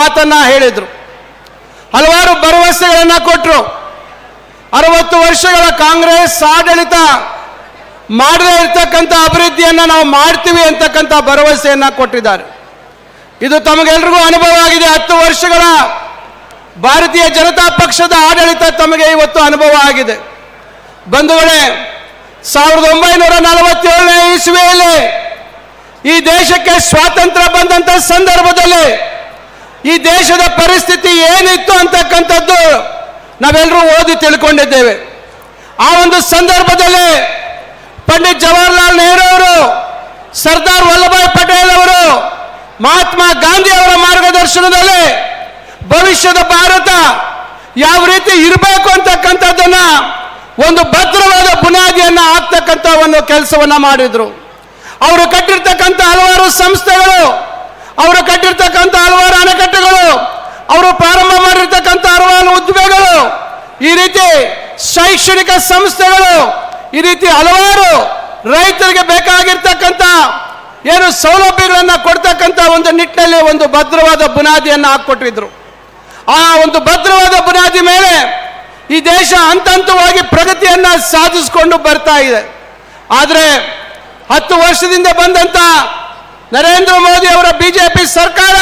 ಮಾತನ್ನ ಹೇಳಿದ್ರು. ಹಲವಾರು ಭರವಸೆಗಳನ್ನ ಕೊಟ್ಟರು. 60 ವರ್ಷಗಳ ಕಾಂಗ್ರೆಸ್ ಆಡಳಿತ ಮಾಡದೇ ಇರತಕ್ಕಂಥ ಅಭಿವೃದ್ಧಿಯನ್ನ ನಾವು ಮಾಡ್ತೀವಿ ಅಂತಕ್ಕಂಥ ಭರವಸೆಯನ್ನ ಕೊಟ್ಟಿದ್ದಾರೆ. ಇದು ತಮಗೆಲ್ರಿಗೂ ಅನುಭವ ಆಗಿದೆ. 10 ವರ್ಷಗಳ ಭಾರತೀಯ ಜನತಾ ಪಕ್ಷದ ಆಡಳಿತ ತಮಗೆ ಇವತ್ತು ಅನುಭವ ಆಗಿದೆ. ಬಂಧುಗಳೇ, 1947ನೇ ಇಸ್ವಿಯಲ್ಲಿ ಈ ದೇಶಕ್ಕೆ ಸ್ವಾತಂತ್ರ್ಯ ಬಂದಂತ ಸಂದರ್ಭದಲ್ಲಿ ಈ ದೇಶದ ಪರಿಸ್ಥಿತಿ ಏನಿತ್ತು ಅಂತಕ್ಕಂಥದ್ದು ನಾವೆಲ್ಲರೂ ಓದಿ ತಿಳ್ಕೊಂಡಿದ್ದೇವೆ. ಆ ಒಂದು ಸಂದರ್ಭದಲ್ಲಿ ಪಂಡಿತ್ ಜವಾಹರ್ಲಾಲ್ ನೆಹರು ಅವರು, ಸರ್ದಾರ್ ವಲ್ಲಭಾಯ್ ಪಟೇಲ್ ಅವರು, ಮಹಾತ್ಮ ಗಾಂಧಿ ಅವರ ಮಾರ್ಗದರ್ಶನದಲ್ಲಿ ಭವಿಷ್ಯದ ಭಾರತ ಯಾವ ರೀತಿ ಇರಬೇಕು ಅಂತಕ್ಕಂಥದ್ದನ್ನ ಒಂದು ಭದ್ರವಾದ ಬುನಾದಿಯನ್ನ ಹಾಕ್ತಕ್ಕಂಥ ಒಂದು ಕೆಲಸವನ್ನ ಮಾಡಿದ್ರು. ಅವರು ಕಟ್ಟಿರ್ತಕ್ಕಂಥ ಹಲವಾರು ಸಂಸ್ಥೆಗಳು, ಅವರು ಕಟ್ಟಿರ್ತಕ್ಕಂಥ ಹಲವಾರು ಅಣೆಕಟ್ಟುಗಳು, ಅವರು ಪ್ರಾರಂಭ ಮಾಡಿರ್ತಕ್ಕಂಥ ಹಲವಾರು ಉದ್ಯೋಗಗಳು, ಈ ರೀತಿ ಶೈಕ್ಷಣಿಕ ಸಂಸ್ಥೆಗಳು, ಈ ರೀತಿ ಹಲವಾರು ರೈತರಿಗೆ ಬೇಕಾಗಿರ್ತಕ್ಕಂಥ ಏನು ಸೌಲಭ್ಯಗಳನ್ನು ಕೊಡ್ತಕ್ಕಂಥ ಒಂದು ನಿಟ್ಟಿನಲ್ಲಿ ಒಂದು ಭದ್ರವಾದ ಬುನಾದಿಯನ್ನು ಹಾಕಿಕೊಟ್ಟಿದ್ರು. ಆ ಒಂದು ಭದ್ರವಾದ ಬುನಾದಿ ಮೇಲೆ ಈ ದೇಶ ಹಂತವಾಗಿ ಪ್ರಗತಿಯನ್ನ ಸಾಧಿಸಿಕೊಂಡು ಬರ್ತಾ ಇದೆ. ಆದರೆ 10 ವರ್ಷದಿಂದ ಬಂದಂತ ನರೇಂದ್ರ ಮೋದಿ ಅವರ ಬಿಜೆಪಿ ಸರ್ಕಾರ,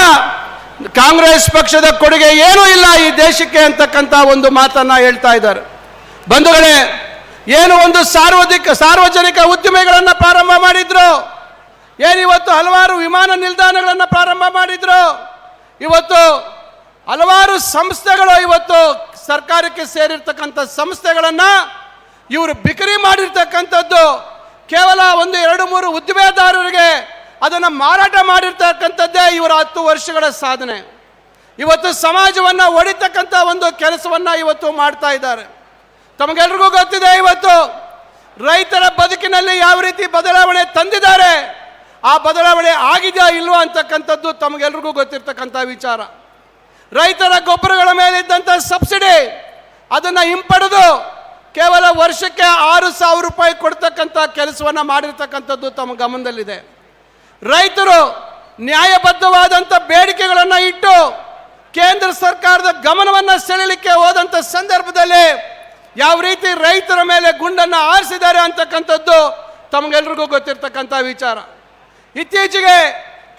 ಕಾಂಗ್ರೆಸ್ ಪಕ್ಷದ ಕೊಡುಗೆ ಏನೂ ಇಲ್ಲ ಈ ದೇಶಕ್ಕೆ ಅಂತಕ್ಕಂಥ ಒಂದು ಮಾತನ್ನ ಹೇಳ್ತಾ ಇದ್ದಾರೆ. ಬಂಧುಗಳೇ, ಏನು ಒಂದು ಸಾರ್ವಜನಿಕ ಉದ್ದಿಮೆಗಳನ್ನು ಪ್ರಾರಂಭ ಮಾಡಿದ್ರು, ಏನಿವತ್ತು ಹಲವಾರು ವಿಮಾನ ನಿಲ್ದಾಣಗಳನ್ನು ಪ್ರಾರಂಭ ಮಾಡಿದ್ರು, ಇವತ್ತು ಹಲವಾರು ಸಂಸ್ಥೆಗಳು, ಇವತ್ತು ಸರ್ಕಾರಕ್ಕೆ ಸೇರಿರ್ತಕ್ಕಂಥ ಸಂಸ್ಥೆಗಳನ್ನ ಇವರು ಬಿಕ್ರಿ ಮಾಡಿರ್ತಕ್ಕಂಥದ್ದು ಕೇವಲ 1-2-3 ಉದ್ದಿಮೆದಾರರಿಗೆ ಅದನ್ನು ಮಾರಾಟ ಮಾಡಿರ್ತಕ್ಕಂಥದ್ದೇ ಇವರ 10 ವರ್ಷಗಳ ಸಾಧನೆ. ಇವತ್ತು ಸಮಾಜವನ್ನ ಒಡಿತಕ್ಕಂಥ ಒಂದು ಕೆಲಸವನ್ನ ಇವತ್ತು ಮಾಡ್ತಾ ಇದ್ದಾರೆ. ತಮಗೆಲ್ರಿಗೂ ಗೊತ್ತಿದೆ, ಇವತ್ತು ರೈತರ ಬದುಕಿನಲ್ಲಿ ಯಾವ ರೀತಿ ಬದಲಾವಣೆ ತಂದಿದ್ದಾರೆ, ಆ ಬದಲಾವಣೆ ಆಗಿದೆಯಾ ಇಲ್ವಾ ಅಂತಕ್ಕಂಥದ್ದು ತಮಗೆಲ್ರಿಗೂ ಗೊತ್ತಿರ್ತಕ್ಕಂಥ ವಿಚಾರ. ರೈತರ ಗೊಬ್ಬರಗಳ ಮೇಲಿದ್ದಂಥ ಸಬ್ಸಿಡಿ ಅದನ್ನು ಹಿಂಪಡೆದು ಕೇವಲ ವರ್ಷಕ್ಕೆ 6,000 ರೂಪಾಯಿ ಕೊಡ್ತಕ್ಕಂಥ ಕೆಲಸವನ್ನು ಮಾಡಿರ್ತಕ್ಕಂಥದ್ದು ತಮ್ಮ ಗಮನದಲ್ಲಿದೆ. ರೈತರು ನ್ಯಾಯಬದ್ಧವಾದಂಥ ಬೇಡಿಕೆಗಳನ್ನು ಇಟ್ಟು ಕೇಂದ್ರ ಸರ್ಕಾರದ ಗಮನವನ್ನು ಸೆಳೆಯಲಿಕ್ಕೆ ಹೋದಂಥ ಸಂದರ್ಭದಲ್ಲಿ ಯಾವ ರೀತಿ ರೈತರ ಮೇಲೆ ಗುಂಡನ್ನು ಹಾರಿಸಿದ್ದಾರೆ ಅಂತಕ್ಕಂಥದ್ದು ತಮಗೆಲ್ರಿಗೂ ಗೊತ್ತಿರ್ತಕ್ಕಂಥ ವಿಚಾರ. ಇತ್ತೀಚೆಗೆ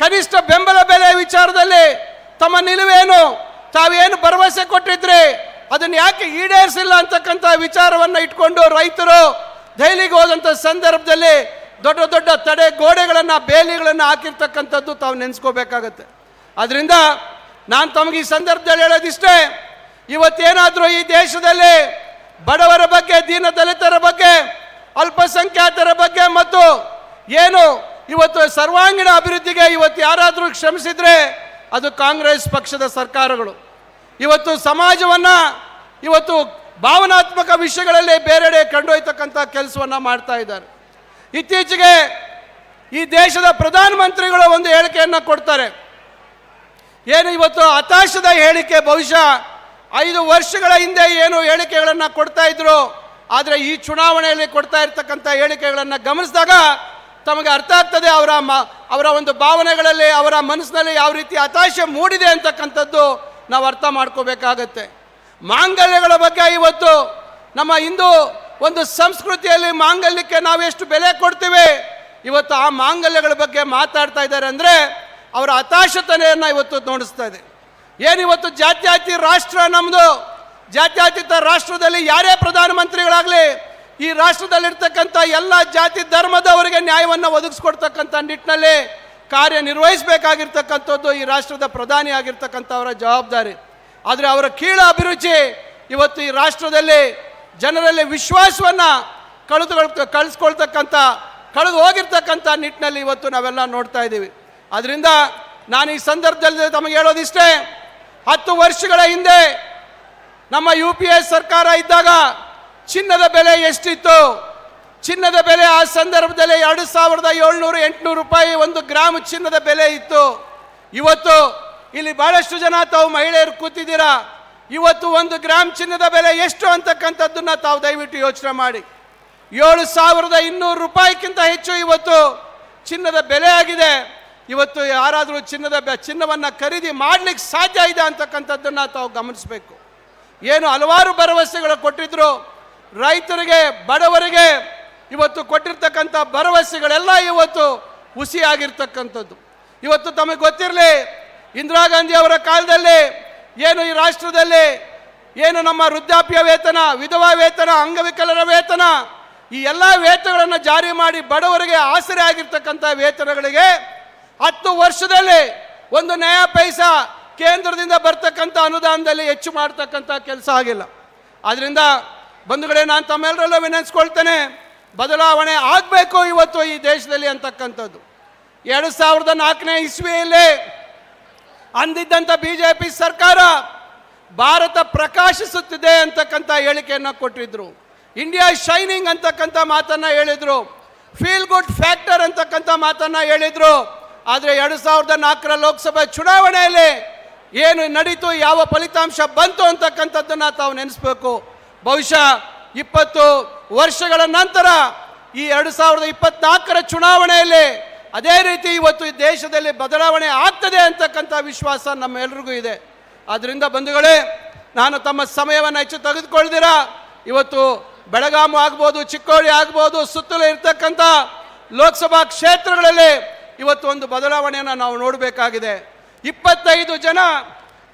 ಕನಿಷ್ಠ ಬೆಂಬಲ ಬೆಲೆ ವಿಚಾರದಲ್ಲಿ ತಮ್ಮ ನಿಲುವೇನು, ತಾವೇನು ಭರವಸೆ ಕೊಟ್ಟಿದ್ರಿ ಅದನ್ನು ಯಾಕೆ ಈಡೇರಿಸಿಲ್ಲ ಅಂತಕ್ಕಂಥ ವಿಚಾರವನ್ನು ಇಟ್ಕೊಂಡು ರೈತರು ದೆಹಲಿಗೆ ಹೋದಂಥ ಸಂದರ್ಭದಲ್ಲಿ ದೊಡ್ಡ ದೊಡ್ಡ ತಡೆ ಗೋಡೆಗಳನ್ನು, ಬೇಲಿಗಳನ್ನು ಹಾಕಿರ್ತಕ್ಕಂಥದ್ದು ತಾವು ನೆನೆಸ್ಕೋಬೇಕಾಗತ್ತೆ. ಅದರಿಂದ ನಾನು ತಮಗೆ ಈ ಸಂದರ್ಭದಲ್ಲಿ ಹೇಳೋದಿಷ್ಟೇ, ಇವತ್ತೇನಾದರೂ ಈ ದೇಶದಲ್ಲಿ ಬಡವರ ಬಗ್ಗೆ, ದೀನ ದಲಿತರ ಬಗ್ಗೆ, ಅಲ್ಪಸಂಖ್ಯಾತರ ಬಗ್ಗೆ ಮತ್ತು ಏನು ಇವತ್ತು ಸರ್ವಾಂಗೀಣ ಅಭಿವೃದ್ಧಿಗೆ ಇವತ್ತು ಯಾರಾದರೂ ಶ್ರಮಿಸಿದ್ರೆ ಅದು ಕಾಂಗ್ರೆಸ್ ಪಕ್ಷದ ಸರ್ಕಾರಗಳು. ಇವತ್ತು ಸಮಾಜವನ್ನು ಇವತ್ತು ಭಾವನಾತ್ಮಕ ವಿಷಯಗಳಲ್ಲಿ ಬೇರೆಡೆ ಕೊಂಡೊಯ್ತಕ್ಕಂಥ ಕೆಲಸವನ್ನು ಮಾಡ್ತಾ ಇದ್ದಾರೆ. ಇತ್ತೀಚೆಗೆ ಈ ದೇಶದ ಪ್ರಧಾನಮಂತ್ರಿಗಳು ಒಂದು ಹೇಳಿಕೆಯನ್ನು ಕೊಡ್ತಾರೆ. ಏನು ಇವತ್ತು ಹತಾಶದ ಹೇಳಿಕೆ, ಬಹುಶಃ 5 ವರ್ಷಗಳ ಹಿಂದೆ ಏನು ಹೇಳಿಕೆಗಳನ್ನು ಕೊಡ್ತಾ ಇದ್ರು, ಆದರೆ ಈ ಚುನಾವಣೆಯಲ್ಲಿ ಕೊಡ್ತಾ ಇರ್ತಕ್ಕಂಥ ಹೇಳಿಕೆಗಳನ್ನು ಗಮನಿಸಿದಾಗ ತಮಗೆ ಅರ್ಥ ಆಗ್ತದೆ ಅವರ ಒಂದು ಭಾವನೆಗಳಲ್ಲಿ, ಅವರ ಮನಸ್ಸಿನಲ್ಲಿ ಯಾವ ರೀತಿ ಹತಾಶೆ ಮೂಡಿದೆ ಅಂತಕ್ಕಂಥದ್ದು ನಾವು ಅರ್ಥ ಮಾಡ್ಕೋಬೇಕಾಗತ್ತೆ. ಮಾಂಗಲ್ಯಗಳ ಬಗ್ಗೆ ಇವತ್ತು ನಮ್ಮ ಹಿಂದೂ ಒಂದು ಸಂಸ್ಕೃತಿಯಲ್ಲಿ ಮಾಂಗಲ್ಯಕ್ಕೆ ನಾವು ಎಷ್ಟು ಬೆಲೆ ಕೊಡ್ತೀವಿ, ಇವತ್ತು ಆ ಮಾಂಗಲ್ಯಗಳ ಬಗ್ಗೆ ಮಾತಾಡ್ತಾ ಇದ್ದಾರೆ ಅಂದರೆ ಅವರ ಹತಾಶತೆಯನ್ನು ಇವತ್ತು ನೋಡಿಸ್ತಾ ಇದೆ. ಏನಿವತ್ತು ಜಾತ್ಯತೀತ ರಾಷ್ಟ್ರ ನಮ್ಮದು, ಜಾತ್ಯತೀತ ರಾಷ್ಟ್ರದಲ್ಲಿ ಯಾರೇ ಪ್ರಧಾನಮಂತ್ರಿಗಳಾಗಲಿ ಈ ರಾಷ್ಟ್ರದಲ್ಲಿರ್ತಕ್ಕಂಥ ಎಲ್ಲ ಜಾತಿ ಧರ್ಮದವರಿಗೆ ನ್ಯಾಯವನ್ನು ಒದಗಿಸ್ಕೊಡ್ತಕ್ಕಂಥ ನಿಟ್ಟಿನಲ್ಲಿ ಕಾರ್ಯನಿರ್ವಹಿಸಬೇಕಾಗಿರ್ತಕ್ಕಂಥದ್ದು ಈ ರಾಷ್ಟ್ರದ ಪ್ರಧಾನಿ ಆಗಿರ್ತಕ್ಕಂಥವರ ಜವಾಬ್ದಾರಿ. ಆದರೆ ಅವರ ಕೀಳು ಅಭಿರುಚಿ ಇವತ್ತು ಈ ರಾಷ್ಟ್ರದಲ್ಲಿ ಜನರಲ್ಲಿ ವಿಶ್ವಾಸವನ್ನು ಕಳೆದು ಹೋಗಿರ್ತಕ್ಕಂಥ ನಿಟ್ಟಿನಲ್ಲಿ ಇವತ್ತು ನಾವೆಲ್ಲ ನೋಡ್ತಾ ಇದ್ದೀವಿ. ಅದರಿಂದ ನಾನು ಈ ಸಂದರ್ಭದಲ್ಲಿ ತಮಗೆ ಹೇಳೋದಿಷ್ಟೇ, 10 ವರ್ಷಗಳ ಹಿಂದೆ ನಮ್ಮ UPA ಸರ್ಕಾರ ಇದ್ದಾಗ ಚಿನ್ನದ ಬೆಲೆ ಎಷ್ಟಿತ್ತು? ಚಿನ್ನದ ಬೆಲೆ ಆ ಸಂದರ್ಭದಲ್ಲಿ 2,700-800 ರೂಪಾಯಿ 1 ಗ್ರಾಮ್ ಚಿನ್ನದ ಬೆಲೆ ಇತ್ತು. ಇವತ್ತು ಇಲ್ಲಿ ಬಹಳಷ್ಟು ಜನ ತಾವು ಮಹಿಳೆಯರು ಕೂತಿದ್ದೀರಾ, ಇವತ್ತು 1 ಗ್ರಾಮ್ ಚಿನ್ನದ ಬೆಲೆ ಎಷ್ಟು ಅಂತಕ್ಕಂಥದ್ದನ್ನ ತಾವು ದಯವಿಟ್ಟು ಯೋಚನೆ ಮಾಡಿ. 7,200 ರೂಪಾಯಿಗಿಂತ ಹೆಚ್ಚು ಇವತ್ತು ಚಿನ್ನದ ಬೆಲೆ ಆಗಿದೆ. ಇವತ್ತು ಯಾರಾದರೂ ಚಿನ್ನವನ್ನು ಖರೀದಿ ಮಾಡಲಿಕ್ಕೆ ಸಾಧ್ಯ ಇದೆ ಅಂತಕ್ಕಂಥದ್ದನ್ನು ತಾವು ಗಮನಿಸಬೇಕು. ಏನು ಹಲವಾರು ಭರವಸೆಗಳು ಕೊಟ್ಟಿದ್ರು ರೈತರಿಗೆ, ಬಡವರಿಗೆ, ಇವತ್ತು ಕೊಟ್ಟಿರ್ತಕ್ಕಂಥ ಭರವಸೆಗಳೆಲ್ಲ ಇವತ್ತು ಹುಸಿಯಾಗಿರ್ತಕ್ಕಂಥದ್ದು. ಇವತ್ತು ತಮಗೆ ಗೊತ್ತಿರಲಿ, ಇಂದಿರಾ ಗಾಂಧಿ ಅವರ ಕಾಲದಲ್ಲಿ ಏನು ಈ ರಾಷ್ಟ್ರದಲ್ಲಿ ಏನು ನಮ್ಮ ವೃದ್ಧಾಪ್ಯ ವೇತನ, ವಿಧವಾ ವೇತನ, ಅಂಗವಿಕಲರ ವೇತನ, ಈ ಎಲ್ಲ ವೇತನಗಳನ್ನು ಜಾರಿ ಮಾಡಿ ಬಡವರಿಗೆ ಆಸರೆ ಆಗಿರ್ತಕ್ಕಂಥ ವೇತನಗಳಿಗೆ 10 ವರ್ಷದಲ್ಲಿ ಒಂದು ನಯಾ ಪೈಸಾ ಕೇಂದ್ರದಿಂದ ಬರ್ತಕ್ಕಂಥ ಅನುದಾನದಲ್ಲಿ ಹೆಚ್ಚು ಮಾಡ್ತಕ್ಕಂಥ ಕೆಲಸ ಆಗಿಲ್ಲ. ಆದ್ದರಿಂದ ಬಂಧುಗಳೇ, ನಾನು ತಮ್ಮೆಲ್ಲರಲ್ಲೂ ವಿನಂತಿಸ್ಕೊಳ್ತೇನೆ, ಬದಲಾವಣೆ ಆಗಬೇಕು ಇವತ್ತು ಈ ದೇಶದಲ್ಲಿ ಅಂತಕ್ಕಂಥದ್ದು. 2004ನೇ ಇಸ್ವಿಯಲ್ಲಿ ಅಂದಿದ್ದಂಥ BJP ಸರ್ಕಾರ ಭಾರತ ಪ್ರಕಾಶಿಸುತ್ತಿದೆ ಅಂತಕ್ಕಂಥ ಹೇಳಿಕೆಯನ್ನು ಕೊಟ್ಟಿದ್ರು. ಇಂಡಿಯಾ ಶೈನಿಂಗ್ ಅಂತಕ್ಕಂಥ ಮಾತನ್ನ ಹೇಳಿದ್ರು. ಫೀಲ್ ಗುಡ್ ಫ್ಯಾಕ್ಟರ್ ಅಂತಕ್ಕಂಥ ಮಾತನ್ನ ಹೇಳಿದ್ರು. ಆದರೆ 2004ರ ಲೋಕಸಭೆ ಚುನಾವಣೆಯಲ್ಲಿ ಏನು ನಡೀತು, ಯಾವ ಫಲಿತಾಂಶ ಬಂತು ಅಂತಕ್ಕಂಥದ್ದನ್ನ ತಾವು ನೆನೆಸ್ಬೇಕು. ಬಹುಶಃ 20 ವರ್ಷಗಳ ನಂತರ ಈ 2024ರ ಚುನಾವಣೆಯಲ್ಲಿ ಅದೇ ರೀತಿ ಇವತ್ತು ಈ ದೇಶದಲ್ಲಿ ಬದಲಾವಣೆ ಆಗ್ತದೆ ಅಂತಕ್ಕಂಥ ವಿಶ್ವಾಸ ನಮ್ಮೆಲ್ಲರಿಗೂ ಇದೆ. ಆದ್ದರಿಂದ ಬಂಧುಗಳೇ, ನಾನು ತಮ್ಮ ಸಮಯವನ್ನು ಹೆಚ್ಚು ತೆಗೆದುಕೊಳ್ದಿರಾ ಇವತ್ತು ಬೆಳಗಾಂ ಆಗ್ಬೋದು, ಚಿಕ್ಕೋಡಿ ಆಗ್ಬೋದು, ಸುತ್ತಲೂ ಇರ್ತಕ್ಕಂಥ ಲೋಕಸಭಾ ಕ್ಷೇತ್ರಗಳಲ್ಲಿ ಇವತ್ತು ಒಂದು ಬದಲಾವಣೆಯನ್ನು ನಾವು ನೋಡಬೇಕಾಗಿದೆ. 25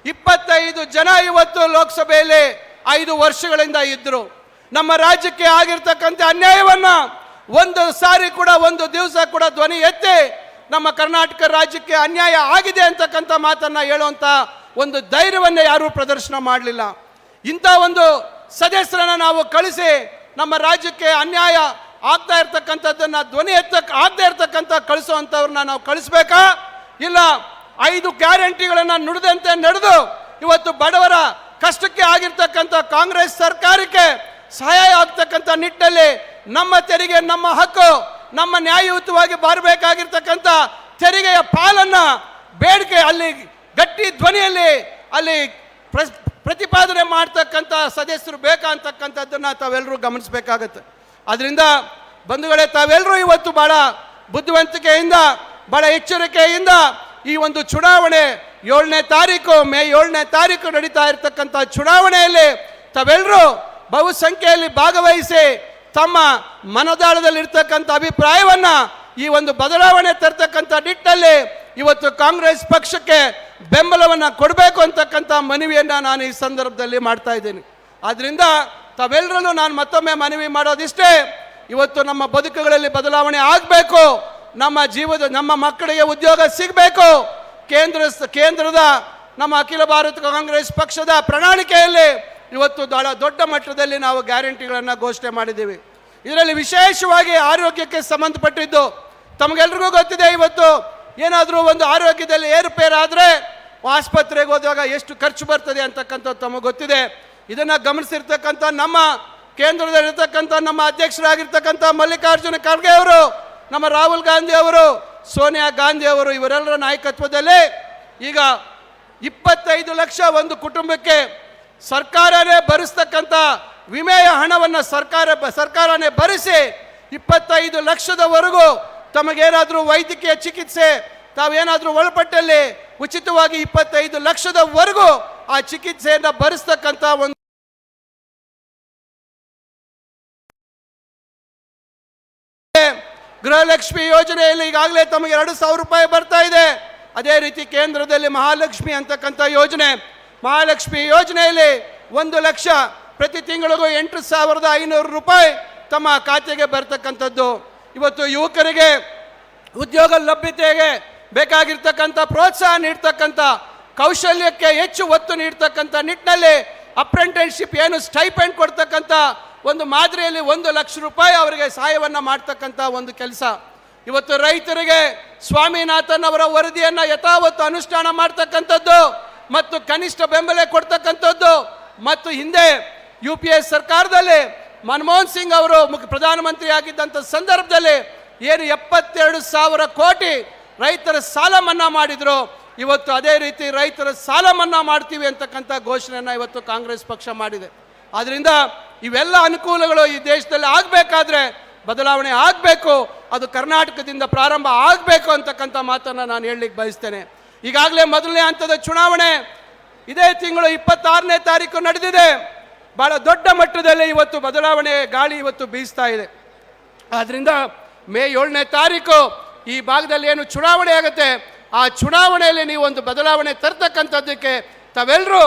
ಜನ ಇವತ್ತು ಲೋಕಸಭೆಯಲ್ಲಿ 5 ವರ್ಷಗಳಿಂದ ಇದ್ದರು. ನಮ್ಮ ರಾಜ್ಯಕ್ಕೆ ಆಗಿರ್ತಕ್ಕಂಥ ಅನ್ಯಾಯವನ್ನು ಒಂದು ಸಾರಿ ಕೂಡ, ಒಂದು ದಿವಸ ಕೂಡ ಧ್ವನಿ ಎತ್ತಿ ನಮ್ಮ ಕರ್ನಾಟಕ ರಾಜ್ಯಕ್ಕೆ ಅನ್ಯಾಯ ಆಗಿದೆ ಅಂತಕ್ಕಂಥ ಮಾತನ್ನು ಹೇಳುವಂಥ ಒಂದು ಧೈರ್ಯವನ್ನು ಯಾರೂ ಪ್ರದರ್ಶನ ಮಾಡಲಿಲ್ಲ. ಇಂಥ ಒಂದು ಸದಸ್ಯರನ್ನು ನಾವು ಕಳಿಸಿ ನಮ್ಮ ರಾಜ್ಯಕ್ಕೆ ಅನ್ಯಾಯ ಆಗ್ತಾ ಇರ್ತಕ್ಕಂಥದ್ದನ್ನು ಧ್ವನಿ ಆಗದೆ ಇರ್ತಕ್ಕಂಥ ಕಳಿಸುವಂಥವ್ರನ್ನ ನಾವು ಕಳಿಸ್ಬೇಕಾ? ಇಲ್ಲ 5 ಗ್ಯಾರಂಟಿಗಳನ್ನು ನುಡಿದಂತೆ ನಡೆದು ಇವತ್ತು ಬಡವರ ಕಷ್ಟಕ್ಕೆ ಆಗಿರ್ತಕ್ಕಂಥ ಕಾಂಗ್ರೆಸ್ ಸರ್ಕಾರಕ್ಕೆ ಸಹಾಯ ಆಗ್ತಕ್ಕಂಥ ನಿಟ್ಟಿನಲ್ಲಿ ನಮ್ಮ ತೆರಿಗೆ, ನಮ್ಮ ಹಕ್ಕು, ನಮ್ಮ ನ್ಯಾಯಯುತವಾಗಿ ಬರಬೇಕಾಗಿರ್ತಕ್ಕಂಥ ತೆರಿಗೆಯ ಪಾಲನ್ನ ಬೇಡಿಕೆ ಅಲ್ಲಿ ಗಟ್ಟಿ ಧ್ವನಿಯಲ್ಲಿ ಅಲ್ಲಿ ಪ್ರತಿಪಾದನೆ ಮಾಡ್ತಕ್ಕಂಥ ಸದಸ್ಯರು ಬೇಕಾ ಅಂತಕ್ಕಂಥದ್ದನ್ನು ತಾವೆಲ್ಲರೂ ಗಮನಿಸಬೇಕಾಗತ್ತೆ. ಅದರಿಂದ ಬಂಧುಗಳೇ, ತಾವೆಲ್ಲರೂ ಇವತ್ತು ಬಹಳ ಬುದ್ಧಿವಂತಿಕೆಯಿಂದ, ಬಹಳ ಎಚ್ಚರಿಕೆಯಿಂದ ಈ ಒಂದು ಚುನಾವಣೆ 7ನೇ ತಾರೀಕು, ಮೇ 7ನೇ ತಾರೀಕು ನಡೀತಾ ಇರತಕ್ಕಂಥ ಚುನಾವಣೆಯಲ್ಲಿ ತಾವೆಲ್ಲರೂ ಬಹುಸಂಖ್ಯೆಯಲ್ಲಿ ಭಾಗವಹಿಸಿ ತಮ್ಮ ಮನದಾಳದಲ್ಲಿರ್ತಕ್ಕಂಥ ಅಭಿಪ್ರಾಯವನ್ನು ಈ ಒಂದು ಬದಲಾವಣೆ ತರ್ತಕ್ಕಂಥ ನಿಟ್ಟಿನಲ್ಲಿ ಇವತ್ತು ಕಾಂಗ್ರೆಸ್ ಪಕ್ಷಕ್ಕೆ ಬೆಂಬಲವನ್ನು ಕೊಡಬೇಕು ಅಂತಕ್ಕಂಥ ಮನವಿಯನ್ನು ನಾನು ಈ ಸಂದರ್ಭದಲ್ಲಿ ಮಾಡ್ತಾ ಇದ್ದೀನಿ. ಆದ್ದರಿಂದ ತಾವೆಲ್ಲರಲ್ಲೂ ನಾನು ಮತ್ತೊಮ್ಮೆ ಮನವಿ ಮಾಡೋದಿಷ್ಟೇ, ಇವತ್ತು ನಮ್ಮ ಬದುಕುಗಳಲ್ಲಿ ಬದಲಾವಣೆ ಆಗಬೇಕು, ನಮ್ಮ ಮಕ್ಕಳಿಗೆ ಉದ್ಯೋಗ ಸಿಗಬೇಕು. ಕೇಂದ್ರದ ನಮ್ಮ ಅಖಿಲ ಭಾರತ ಕಾಂಗ್ರೆಸ್ ಪಕ್ಷದ ಪ್ರಣಾಳಿಕೆಯಲ್ಲಿ ಇವತ್ತು ದೊಡ್ಡ ಮಟ್ಟದಲ್ಲಿ ನಾವು ಗ್ಯಾರಂಟಿಗಳನ್ನು ಘೋಷಣೆ ಮಾಡಿದ್ದೀವಿ. ಇದರಲ್ಲಿ ವಿಶೇಷವಾಗಿ ಆರೋಗ್ಯಕ್ಕೆ ಸಂಬಂಧಪಟ್ಟಿದ್ದು ತಮಗೆಲ್ರಿಗೂ ಗೊತ್ತಿದೆ. ಇವತ್ತು ಏನಾದರೂ ಒಂದು ಆರೋಗ್ಯದಲ್ಲಿ ಏರುಪೇರಾದರೆ ಆಸ್ಪತ್ರೆಗೆ ಹೋದಾಗ ಎಷ್ಟು ಖರ್ಚು ಬರ್ತದೆ ಅಂತಕ್ಕಂಥದ್ದು ತಮಗೆ ಗೊತ್ತಿದೆ. ಇದನ್ನು ಗಮನಿಸಿರ್ತಕ್ಕಂಥ ನಮ್ಮ ಕೇಂದ್ರದಲ್ಲಿರ್ತಕ್ಕಂಥ ನಮ್ಮ ಅಧ್ಯಕ್ಷರಾಗಿರ್ತಕ್ಕಂಥ ಮಲ್ಲಿಕಾರ್ಜುನ ಖರ್ಗೆ ಅವರು, ನಮ್ಮ ರಾಹುಲ್ ಗಾಂಧಿ ಅವರು, ಸೋನಿಯಾ ಗಾಂಧಿ ಅವರು, ಇವರೆಲ್ಲರ ನಾಯಕತ್ವದಲ್ಲಿ ಈಗ 25 ಲಕ್ಷ ಒಂದು ಕುಟುಂಬಕ್ಕೆ ಸರ್ಕಾರನೇ ಭರಿಸ್ತಕ್ಕಂಥ ವಿಮೆಯ ಹಣವನ್ನು ಸರ್ಕಾರನೇ ಭರಿಸಿ 25 ಲಕ್ಷದವರೆಗೂ ತಮಗೇನಾದರೂ ವೈದ್ಯಕೀಯ ಚಿಕಿತ್ಸೆ ತಾವೇನಾದರೂ ಒಳಪಟ್ಟಲ್ಲಿ ಉಚಿತವಾಗಿ 25 ಲಕ್ಷದವರೆಗೂ ಆ ಚಿಕಿತ್ಸೆಯನ್ನು ಭರಿಸ್ತಕ್ಕಂಥ ಒಂದು ಗೃಹಲಕ್ಷ್ಮಿ ಯೋಜನೆಯಲ್ಲಿ ಈಗಾಗಲೇ ತಮಗೆ 2,000 ರೂಪಾಯಿ ಬರ್ತಾ ಇದೆ. ಅದೇ ರೀತಿ ಕೇಂದ್ರದಲ್ಲಿ ಮಹಾಲಕ್ಷ್ಮಿ ಅಂತಕ್ಕಂಥ ಯೋಜನೆ, ಮಹಾಲಕ್ಷ್ಮಿ ಯೋಜನೆಯಲ್ಲಿ 1 ಲಕ್ಷ ಪ್ರತಿ ತಿಂಗಳಿಗೂ 8,500 ರೂಪಾಯಿ ತಮ್ಮ ಖಾತೆಗೆ ಬರ್ತಕ್ಕಂಥದ್ದು. ಇವತ್ತು ಯುವಕರಿಗೆ ಉದ್ಯೋಗ ಲಭ್ಯತೆಗೆ ಬೇಕಾಗಿರ್ತಕ್ಕಂಥ ಪ್ರೋತ್ಸಾಹ ನೀಡ್ತಕ್ಕಂಥ, ಕೌಶಲ್ಯಕ್ಕೆ ಹೆಚ್ಚು ಒತ್ತು ನೀಡ್ತಕ್ಕಂಥ ನಿಟ್ಟಿನಲ್ಲಿ ಅಪ್ರೆಂಟಿಸ್ಶಿಪ್ ಏನು ಸ್ಟೈಪೆಂಡ್ ಕೊಡ್ತಕ್ಕಂಥ ಒಂದು ಮಾದರಿಯಲ್ಲಿ 1 ಲಕ್ಷ ರೂಪಾಯಿ ಅವರಿಗೆ ಸಹಾಯವನ್ನು ಮಾಡ್ತಕ್ಕಂಥ ಒಂದು ಕೆಲಸ. ಇವತ್ತು ರೈತರಿಗೆ ಸ್ವಾಮಿನಾಥನ್ ಅವರ ವರದಿಯನ್ನು ಯಥಾವತ್ತು ಅನುಷ್ಠಾನ ಮಾಡ್ತಕ್ಕಂಥದ್ದು ಮತ್ತು ಕನಿಷ್ಠ ಬೆಂಬಲ ಕೊಡ್ತಕ್ಕಂಥದ್ದು ಮತ್ತು ಹಿಂದೆ UPA ಸರ್ಕಾರದಲ್ಲಿ ಮನಮೋಹನ್ ಸಿಂಗ್ ಅವರು ಪ್ರಧಾನಮಂತ್ರಿ ಆಗಿದ್ದಂಥ ಸಂದರ್ಭದಲ್ಲಿ ಏನು 72,000 ಕೋಟಿ ರೈತರ ಸಾಲ ಮನ್ನಾ ಮಾಡಿದ್ರು, ಇವತ್ತು ಅದೇ ರೀತಿ ರೈತರ ಸಾಲ ಮನ್ನಾ ಮಾಡ್ತೀವಿ ಅಂತಕ್ಕಂಥ ಘೋಷಣೆಯನ್ನು ಇವತ್ತು ಕಾಂಗ್ರೆಸ್ ಪಕ್ಷ ಮಾಡಿದೆ. ಆದ್ದರಿಂದ ಇವೆಲ್ಲ ಅನುಕೂಲಗಳು ಈ ದೇಶದಲ್ಲಿ ಆಗಬೇಕಾದ್ರೆ ಬದಲಾವಣೆ ಆಗಬೇಕು, ಅದು ಕರ್ನಾಟಕದಿಂದ ಪ್ರಾರಂಭ ಆಗಬೇಕು ಅಂತಕ್ಕಂಥ ಮಾತನ್ನು ನಾನು ಹೇಳಲಿಕ್ಕೆ ಬಯಸ್ತೇನೆ. ಈಗಾಗಲೇ ಮೊದಲನೇ ಹಂತದ ಚುನಾವಣೆ ಇದೇ ತಿಂಗಳು 26ನೇ ತಾರೀಕು ನಡೆದಿದೆ. ಬಹಳ ದೊಡ್ಡ ಮಟ್ಟದಲ್ಲಿ ಇವತ್ತು ಬದಲಾವಣೆ ಗಾಳಿ ಇವತ್ತು ಬೀಸ್ತಾ ಇದೆ. ಆದ್ದರಿಂದ ಮೇ 7ನೇ ತಾರೀಕು ಈ ಭಾಗದಲ್ಲಿ ಏನು ಚುನಾವಣೆ ಆಗುತ್ತೆ, ಆ ಚುನಾವಣೆಯಲ್ಲಿ ನೀವು ಒಂದು ಬದಲಾವಣೆ ತರ್ತಕ್ಕಂಥದ್ದಕ್ಕೆ ತಾವೆಲ್ಲರೂ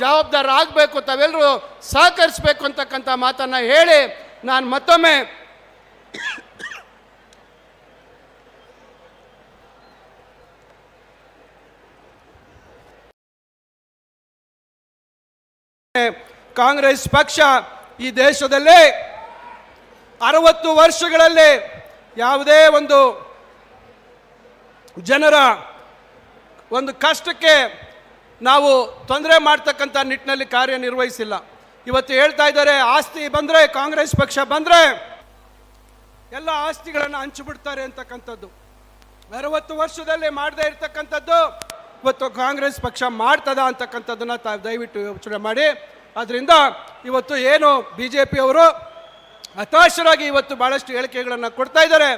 ಜವಾಬ್ದಾರರಾಗಬೇಕು, ತಾವೆಲ್ಲರೂ ಸಹಕರಿಸಬೇಕು ಅಂತಕ್ಕಂಥ ಮಾತನ್ನು ಹೇಳಿ ನಾನು ಮತ್ತೊಮ್ಮೆ ಕಾಂಗ್ರೆಸ್ ಪಕ್ಷ ಈ ದೇಶದಲ್ಲಿ 60 ವರ್ಷಗಳಲ್ಲಿ ಯಾವುದೇ ಒಂದು ಜನರ ಒಂದು ಕಷ್ಟಕ್ಕೆ ನಾವು ತೊಂದರೆ ಮಾಡ್ತಕ್ಕಂಥ ನಿಟ್ಟಿನಲ್ಲಿ ಕಾರ್ಯನಿರ್ವಹಿಸಿಲ್ಲ. ಇವತ್ತು ಹೇಳ್ತಾ ಇದ್ದಾರೆ ಆಸ್ತಿ ಬಂದರೆ, ಕಾಂಗ್ರೆಸ್ ಪಕ್ಷ ಬಂದರೆ ಎಲ್ಲ ಆಸ್ತಿಗಳನ್ನು ಹಂಚಿಬಿಡ್ತಾರೆ ಅಂತಕ್ಕಂಥದ್ದು. 60 ವರ್ಷದಲ್ಲಿ ಮಾಡದೇ ಇರ್ತಕ್ಕಂಥದ್ದು ಇವತ್ತು ಕಾಂಗ್ರೆಸ್ ಪಕ್ಷ ಮಾಡ್ತದ ಅಂತಕ್ಕಂಥದ್ದನ್ನು ದಯವಿಟ್ಟು ಯೋಚನೆ ಮಾಡಿ. ಆದ್ದರಿಂದ ಇವತ್ತು ಏನು BJP ಅವರು ಹತಾಶರಾಗಿ ಇವತ್ತು ಭಾಳಷ್ಟು ಹೇಳಿಕೆಗಳನ್ನು ಕೊಡ್ತಾ ಇದ್ದಾರೆ.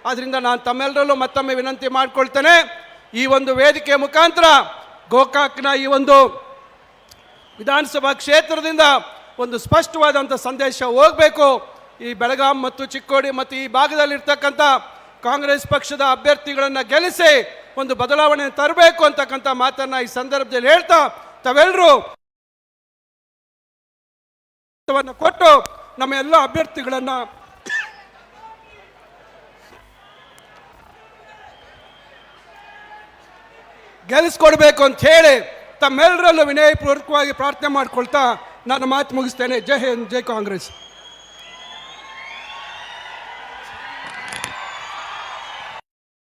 ಆದ್ದರಿಂದ ನಾನು ತಮ್ಮೆಲ್ಲರಲ್ಲೂ ಮತ್ತೊಮ್ಮೆ ವಿನಂತಿ ಮಾಡಿಕೊಳ್ತೇನೆ, ಈ ಒಂದು ವೇದಿಕೆ ಮುಖಾಂತರ ಗೋಕಾಕ್ನ ಈ ಒಂದು ವಿಧಾನಸಭಾ ಕ್ಷೇತ್ರದಿಂದ ಒಂದು ಸ್ಪಷ್ಟವಾದಂಥ ಸಂದೇಶ ಹೋಗಬೇಕು. ಈ ಬೆಳಗಾಂ ಮತ್ತು ಚಿಕ್ಕೋಡಿ ಮತ್ತು ಈ ಭಾಗದಲ್ಲಿರ್ತಕ್ಕಂಥ ಕಾಂಗ್ರೆಸ್ ಪಕ್ಷದ ಅಭ್ಯರ್ಥಿಗಳನ್ನು ಗೆಲ್ಲಿಸಿ ಒಂದು ಬದಲಾವಣೆ ತರಬೇಕು ಅಂತಕ್ಕಂಥ ಮಾತನ್ನು ಈ ಸಂದರ್ಭದಲ್ಲಿ ಹೇಳ್ತಾ ತಾವೆಲ್ಲರೂ ಕೊಟ್ಟು ನಮ್ಮ ಎಲ್ಲ ಅಭ್ಯರ್ಥಿಗಳನ್ನು ಗೆಲ್ಲಿಸ್ಕೊಡ್ಬೇಕು ಅಂತ ಹೇಳಿ ತಮ್ಮೆಲ್ಲರಲ್ಲೂ ವಿನಯಪೂರ್ವಕವಾಗಿ ಪ್ರಾರ್ಥನೆ ಮಾಡ್ಕೊಳ್ತಾ ನಾನು ಮಾತು ಮುಗಿಸ್ತೇನೆ. ಜೈ ಹಿಂದ್, ಜೈ ಕಾಂಗ್ರೆಸ್.